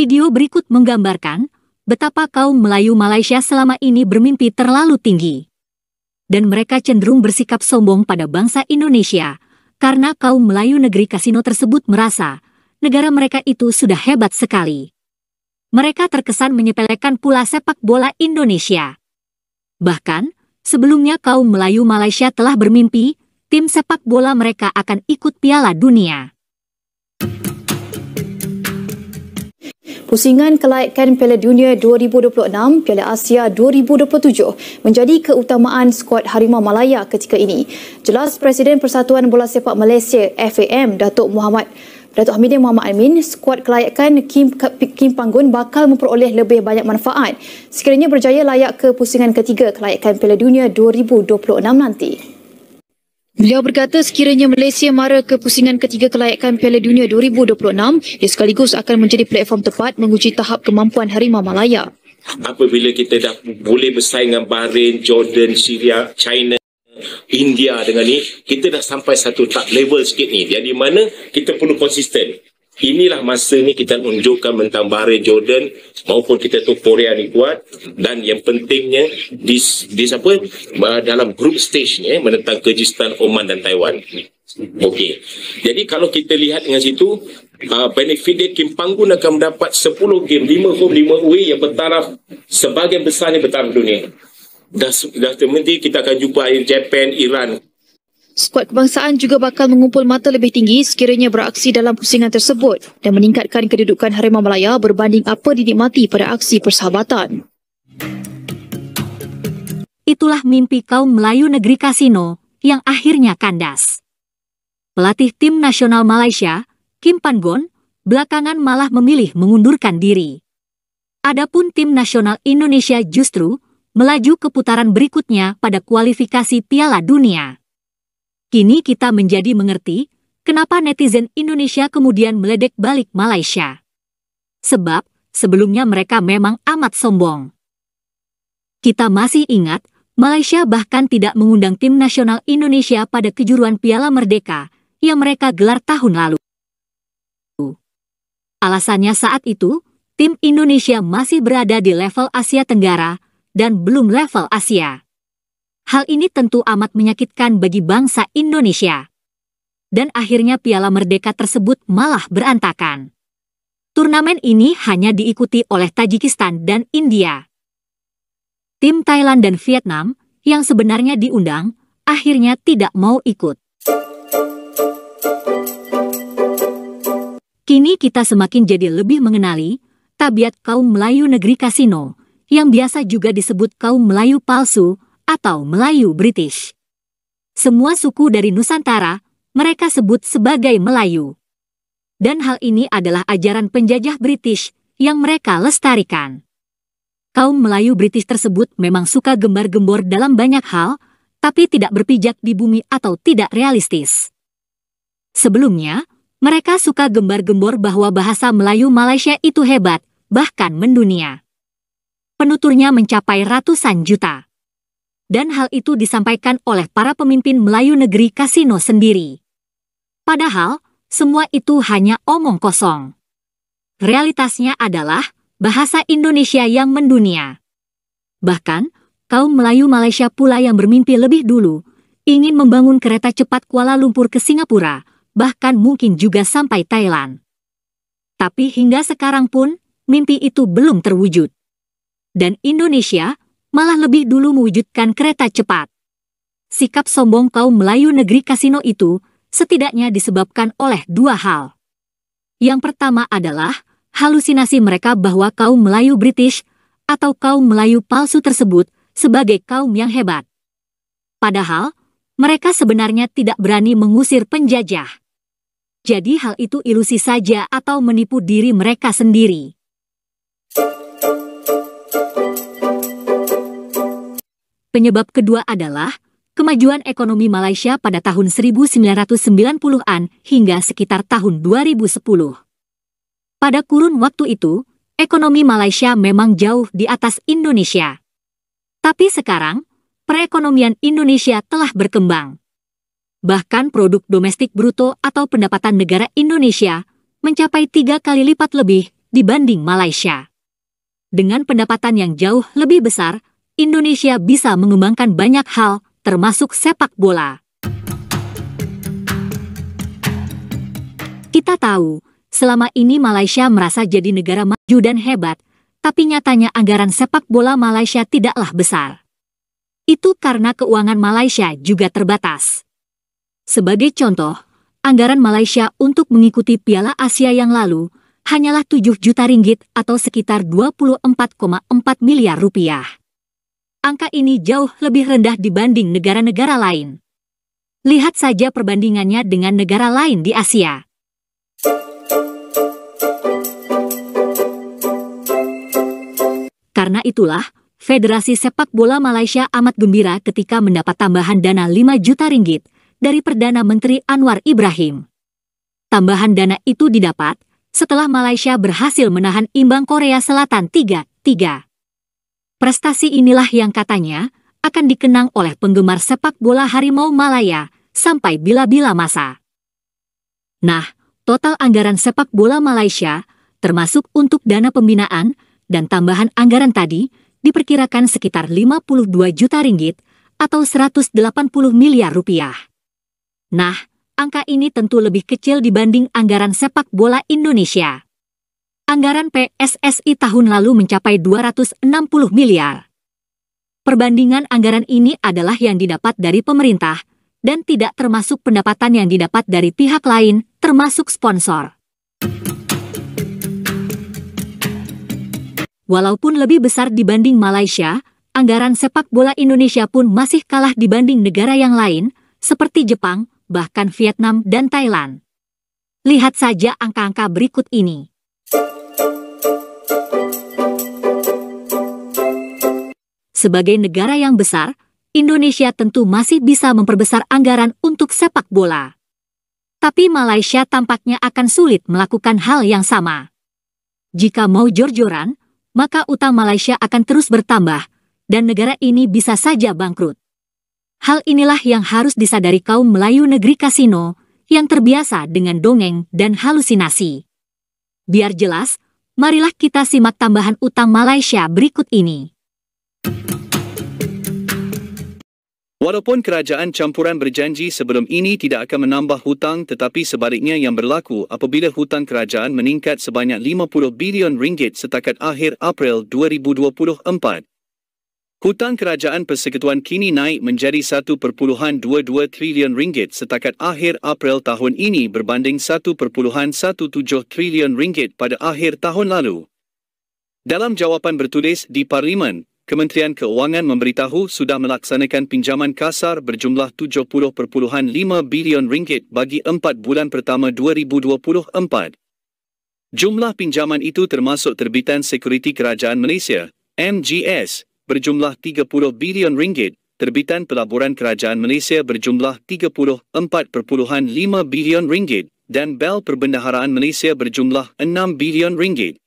Video berikut menggambarkan betapa kaum Melayu Malaysia selama ini bermimpi terlalu tinggi. Dan mereka cenderung bersikap sombong pada bangsa Indonesia karena kaum Melayu negeri kasino tersebut merasa negara mereka itu sudah hebat sekali. Mereka terkesan menyepelekan pula sepak bola Indonesia. Bahkan, sebelumnya kaum Melayu Malaysia telah bermimpi tim sepak bola mereka akan ikut Piala Dunia. Pusingan kelayakan Piala Dunia 2026, Piala Asia 2027 menjadi keutamaan skuad Harimau Malaya ketika ini. Jelas Presiden Persatuan Bola Sepak Malaysia FAM Datuk Hamidin Mohamad Amin, skuad kelayakan Kim Panggun bakal memperoleh lebih banyak manfaat sekiranya berjaya layak ke pusingan ketiga kelayakan Piala Dunia 2026 nanti. Beliau berkata sekiranya Malaysia mara ke pusingan ketiga kelayakan Piala Dunia 2026, ia sekaligus akan menjadi platform tepat menguji tahap kemampuan Harimau Malaya. Apabila kita dah boleh bersaing dengan Bahrain, Jordan, Syria, China, India dengan ni, kita dah sampai satu tak level sikit ni. Jadi mana kita perlu konsisten. Inilah masa ni kita tunjukkan tentang Bahrain, Jordan maupun kita tu Korea ni kuat, dan yang pentingnya dalam group stage ni menentang Kyrgyzstan, Oman dan Taiwan. Okey. Jadi kalau kita lihat dengan situ, benefit dia Kim Panggun akan mendapat 10 game, 5 home, 5 away yang bertaraf sebahagian besarnya bertaraf dunia. Dah nanti kita akan jumpa Japan, Iran. Skuad kebangsaan juga bakal mengumpul mata lebih tinggi sekiranya beraksi dalam pusingan tersebut dan meningkatkan kedudukan Harimau Malaya berbanding apa dinikmati pada aksi persahabatan. Itulah mimpi kaum Melayu negeri kasino yang akhirnya kandas. Pelatih tim nasional Malaysia, Kim Panggun, belakangan malah memilih mengundurkan diri. Adapun tim nasional Indonesia justru melaju ke putaran berikutnya pada kualifikasi Piala Dunia. Kini kita menjadi mengerti kenapa netizen Indonesia kemudian meledek balik Malaysia. Sebab sebelumnya mereka memang amat sombong. Kita masih ingat, Malaysia bahkan tidak mengundang tim nasional Indonesia pada kejuruan Piala Merdeka yang mereka gelar tahun lalu. Alasannya saat itu, tim Indonesia masih berada di level Asia Tenggara dan belum level Asia. Hal ini tentu amat menyakitkan bagi bangsa Indonesia. Dan akhirnya Piala Merdeka tersebut malah berantakan. Turnamen ini hanya diikuti oleh Tajikistan dan India. Tim Thailand dan Vietnam, yang sebenarnya diundang, akhirnya tidak mau ikut. Kini kita semakin jadi lebih mengenali tabiat kaum Melayu negeri kasino, yang biasa juga disebut kaum Melayu palsu, atau Melayu British. Semua suku dari Nusantara mereka sebut sebagai Melayu. Dan hal ini adalah ajaran penjajah British yang mereka lestarikan. Kaum Melayu British tersebut memang suka gembar-gembor dalam banyak hal, tapi tidak berpijak di bumi atau tidak realistis. Sebelumnya, mereka suka gembar-gembor bahwa bahasa Melayu Malaysia itu hebat, bahkan mendunia. Penuturnya mencapai ratusan juta. Dan hal itu disampaikan oleh para pemimpin Melayu negeri kasino sendiri. Padahal, semua itu hanya omong kosong. Realitasnya adalah bahasa Indonesia yang mendunia. Bahkan, kaum Melayu Malaysia pula yang bermimpi lebih dulu, ingin membangun kereta cepat Kuala Lumpur ke Singapura, bahkan mungkin juga sampai Thailand. Tapi hingga sekarang pun, mimpi itu belum terwujud. Dan Indonesia malah lebih dulu mewujudkan kereta cepat. Sikap sombong kaum Melayu negeri kasino itu setidaknya disebabkan oleh dua hal. Yang pertama adalah halusinasi mereka bahwa kaum Melayu British atau kaum Melayu palsu tersebut sebagai kaum yang hebat. Padahal, mereka sebenarnya tidak berani mengusir penjajah. Jadi hal itu ilusi saja atau menipu diri mereka sendiri. Penyebab kedua adalah kemajuan ekonomi Malaysia pada tahun 1990-an hingga sekitar tahun 2010. Pada kurun waktu itu, ekonomi Malaysia memang jauh di atas Indonesia. Tapi sekarang, perekonomian Indonesia telah berkembang. Bahkan produk domestik bruto atau pendapatan negara Indonesia mencapai 3 kali lipat lebih dibanding Malaysia. Dengan pendapatan yang jauh lebih besar, Indonesia bisa mengembangkan banyak hal, termasuk sepak bola. Kita tahu, selama ini Malaysia merasa jadi negara maju dan hebat, tapi nyatanya anggaran sepak bola Malaysia tidaklah besar. Itu karena keuangan Malaysia juga terbatas. Sebagai contoh, anggaran Malaysia untuk mengikuti Piala Asia yang lalu hanyalah 7 juta ringgit atau sekitar 24,4 miliar rupiah. Angka ini jauh lebih rendah dibanding negara-negara lain. Lihat saja perbandingannya dengan negara lain di Asia. Karena itulah, Federasi Sepak Bola Malaysia amat gembira ketika mendapat tambahan dana 5 juta ringgit dari Perdana Menteri Anwar Ibrahim. Tambahan dana itu didapat setelah Malaysia berhasil menahan imbang Korea Selatan 3-3. Prestasi inilah yang katanya akan dikenang oleh penggemar sepak bola Harimau Malaya sampai bila-bila masa. Nah, total anggaran sepak bola Malaysia, termasuk untuk dana pembinaan dan tambahan anggaran tadi, diperkirakan sekitar 52 juta ringgit atau 180 miliar rupiah. Nah, angka ini tentu lebih kecil dibanding anggaran sepak bola Indonesia. Anggaran PSSI tahun lalu mencapai 260 miliar. Perbandingan anggaran ini adalah yang didapat dari pemerintah dan tidak termasuk pendapatan yang didapat dari pihak lain, termasuk sponsor. Walaupun lebih besar dibanding Malaysia, anggaran sepak bola Indonesia pun masih kalah dibanding negara yang lain, seperti Jepang, bahkan Vietnam dan Thailand. Lihat saja angka-angka berikut ini. Sebagai negara yang besar, Indonesia tentu masih bisa memperbesar anggaran untuk sepak bola. Tapi Malaysia tampaknya akan sulit melakukan hal yang sama. Jika mau jor-joran, maka utang Malaysia akan terus bertambah, dan negara ini bisa saja bangkrut. Hal inilah yang harus disadari kaum Melayu negeri kasino, yang terbiasa dengan dongeng dan halusinasi. Biar jelas, marilah kita simak tambahan utang Malaysia berikut ini. Walaupun kerajaan campuran berjanji sebelum ini tidak akan menambah hutang, tetapi sebaliknya yang berlaku apabila hutang kerajaan meningkat sebanyak 50 bilion ringgit setakat akhir April 2024. Hutang kerajaan persekutuan kini naik menjadi 1.22 trilion ringgit setakat akhir April tahun ini berbanding 1.17 trilion ringgit pada akhir tahun lalu. Dalam jawapan bertulis di Parlimen, Kementerian Keuangan memberitahu sudah melaksanakan pinjaman kasar berjumlah 70.5 bilion ringgit bagi 4 bulan pertama 2024. Jumlah pinjaman itu termasuk terbitan Sekuriti Kerajaan Malaysia, MGS, berjumlah 30 bilion ringgit, terbitan Pelaburan Kerajaan Malaysia berjumlah 34.5 bilion ringgit, dan Bel Perbendaharaan Malaysia berjumlah 6 bilion ringgit.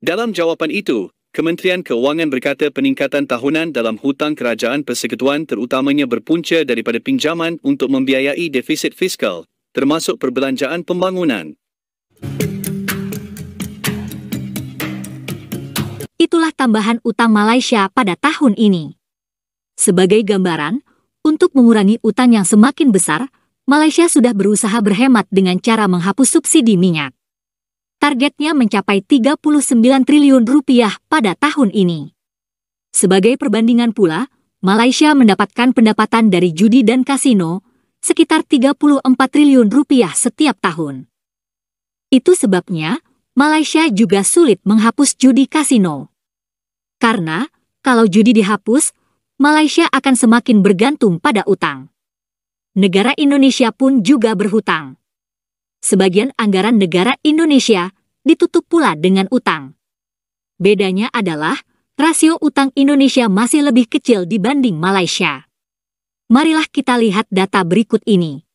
Dalam jawapan itu, Kementerian Keuangan berkata peningkatan tahunan dalam hutang kerajaan persekutuan terutamanya berpunca daripada pinjaman untuk membiayai defisit fiskal, termasuk perbelanjaan pembangunan. Itulah tambahan utang Malaysia pada tahun ini. Sebagai gambaran, untuk mengurangi utang yang semakin besar, Malaysia sudah berusaha berhemat dengan cara menghapus subsidi minyak. Targetnya mencapai 39 triliun rupiah pada tahun ini. Sebagai perbandingan pula, Malaysia mendapatkan pendapatan dari judi dan kasino sekitar 34 triliun rupiah setiap tahun. Itu sebabnya, Malaysia juga sulit menghapus judi kasino. Karena, kalau judi dihapus, Malaysia akan semakin bergantung pada utang. Negara Indonesia pun juga berhutang. Sebagian anggaran negara Indonesia ditutup pula dengan utang. Bedanya adalah, rasio utang Indonesia masih lebih kecil dibanding Malaysia. Marilah kita lihat data berikut ini.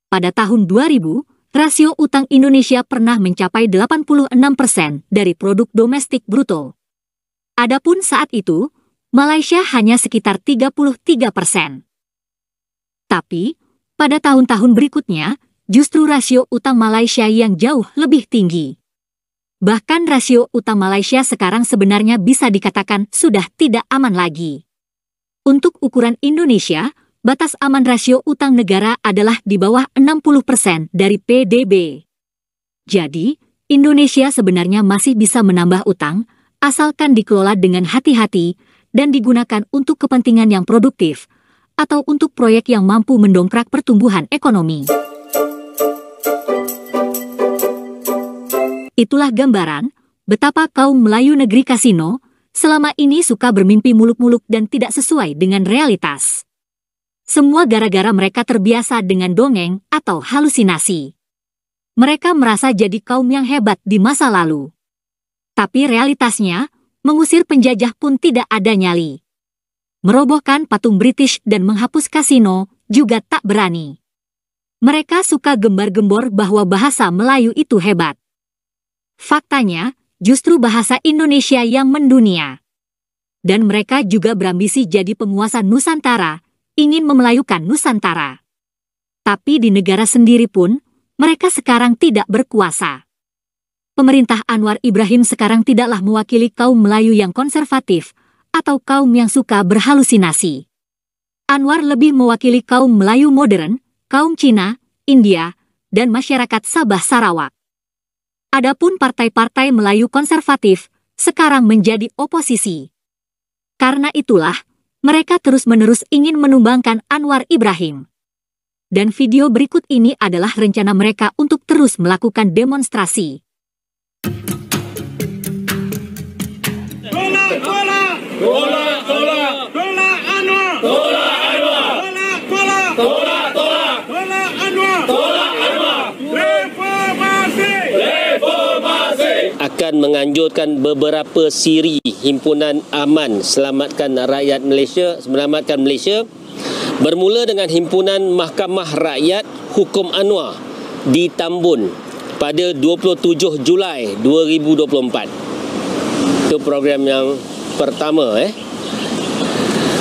Pada tahun 2000, rasio utang Indonesia pernah mencapai 86% dari produk domestik bruto. Adapun saat itu, Malaysia hanya sekitar 33%. Tapi, pada tahun-tahun berikutnya, justru rasio utang Malaysia yang jauh lebih tinggi. Bahkan rasio utang Malaysia sekarang sebenarnya bisa dikatakan sudah tidak aman lagi. Untuk ukuran Indonesia, batas aman rasio utang negara adalah di bawah 60% dari PDB. Jadi, Indonesia sebenarnya masih bisa menambah utang, asalkan dikelola dengan hati-hati dan digunakan untuk kepentingan yang produktif, atau untuk proyek yang mampu mendongkrak pertumbuhan ekonomi. Itulah gambaran betapa kaum Melayu negeri kasino selama ini suka bermimpi muluk-muluk dan tidak sesuai dengan realitas. Semua gara-gara mereka terbiasa dengan dongeng atau halusinasi. Mereka merasa jadi kaum yang hebat di masa lalu. Tapi realitasnya, mengusir penjajah pun tidak ada nyali. Merobohkan patung British dan menghapus kasino juga tak berani. Mereka suka gembar-gembor bahwa bahasa Melayu itu hebat. Faktanya, justru bahasa Indonesia yang mendunia. Dan mereka juga berambisi jadi penguasa Nusantara, ingin memelayukan Nusantara. Tapi di negara sendiri pun, mereka sekarang tidak berkuasa. Pemerintah Anwar Ibrahim sekarang tidaklah mewakili kaum Melayu yang konservatif, atau kaum yang suka berhalusinasi. Anwar lebih mewakili kaum Melayu modern, kaum Cina, India, dan masyarakat Sabah Sarawak. Adapun partai-partai Melayu konservatif sekarang menjadi oposisi. Karena itulah, mereka terus-menerus ingin menumbangkan Anwar Ibrahim. Dan video berikut ini adalah rencana mereka untuk terus melakukan demonstrasi. Tolak, tolak! Tolak, tolak! Tolak Anwar! Tolak Anwar! Tolak, tolak! Tolak, tolak! Tolak Anwar! Tolak Anwar! Reformasi! Reformasi! Akan menganjurkan beberapa siri Himpunan Aman Selamatkan Rakyat Malaysia, Selamatkan Malaysia, bermula dengan Himpunan Mahkamah Rakyat Hukum Anwar di Tambun pada 27 Julai 2024. Itu program yang pertama.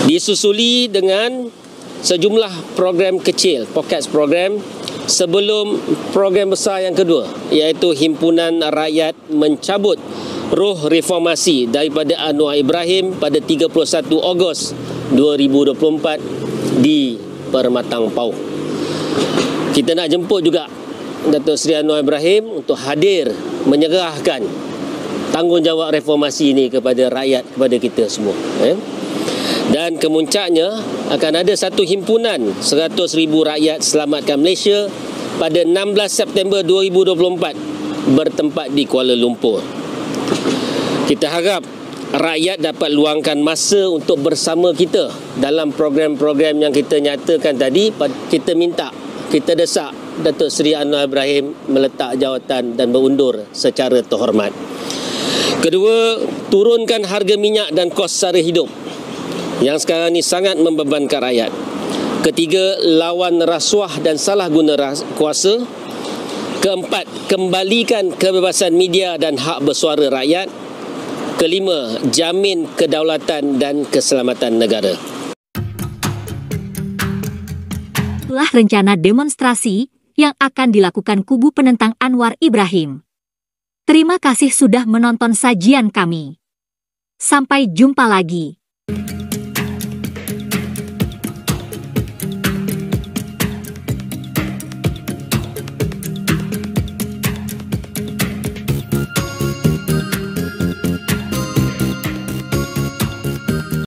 Disusuli dengan sejumlah program kecil, pockets program, sebelum program besar yang kedua, iaitu Himpunan Rakyat mencabut roh reformasi daripada Anwar Ibrahim pada 31 Ogos 2024 di Permatang Pauh. Kita nak jemput juga Datuk Seri Anwar Ibrahim untuk hadir menyerahkan tanggungjawab reformasi ini kepada rakyat, kepada kita semua. Dan kemuncaknya akan ada satu himpunan 100,000 rakyat selamatkan Malaysia pada 16 September 2024 bertempat di Kuala Lumpur. Kita harap rakyat dapat luangkan masa untuk bersama kita dalam program-program yang kita nyatakan tadi. Kita minta, kita desak Datuk Seri Anwar Ibrahim meletak jawatan dan berundur secara terhormat. Kedua, turunkan harga minyak dan kos sara hidup yang sekarang ini sangat membebankan rakyat. Ketiga, lawan rasuah dan salah guna kuasa. Keempat, kembalikan kebebasan media dan hak bersuara rakyat. Kelima, jamin kedaulatan dan keselamatan negara. Itulah rencana demonstrasi yang akan dilakukan kubu penentang Anwar Ibrahim. Terima kasih sudah menonton sajian kami. Sampai jumpa lagi.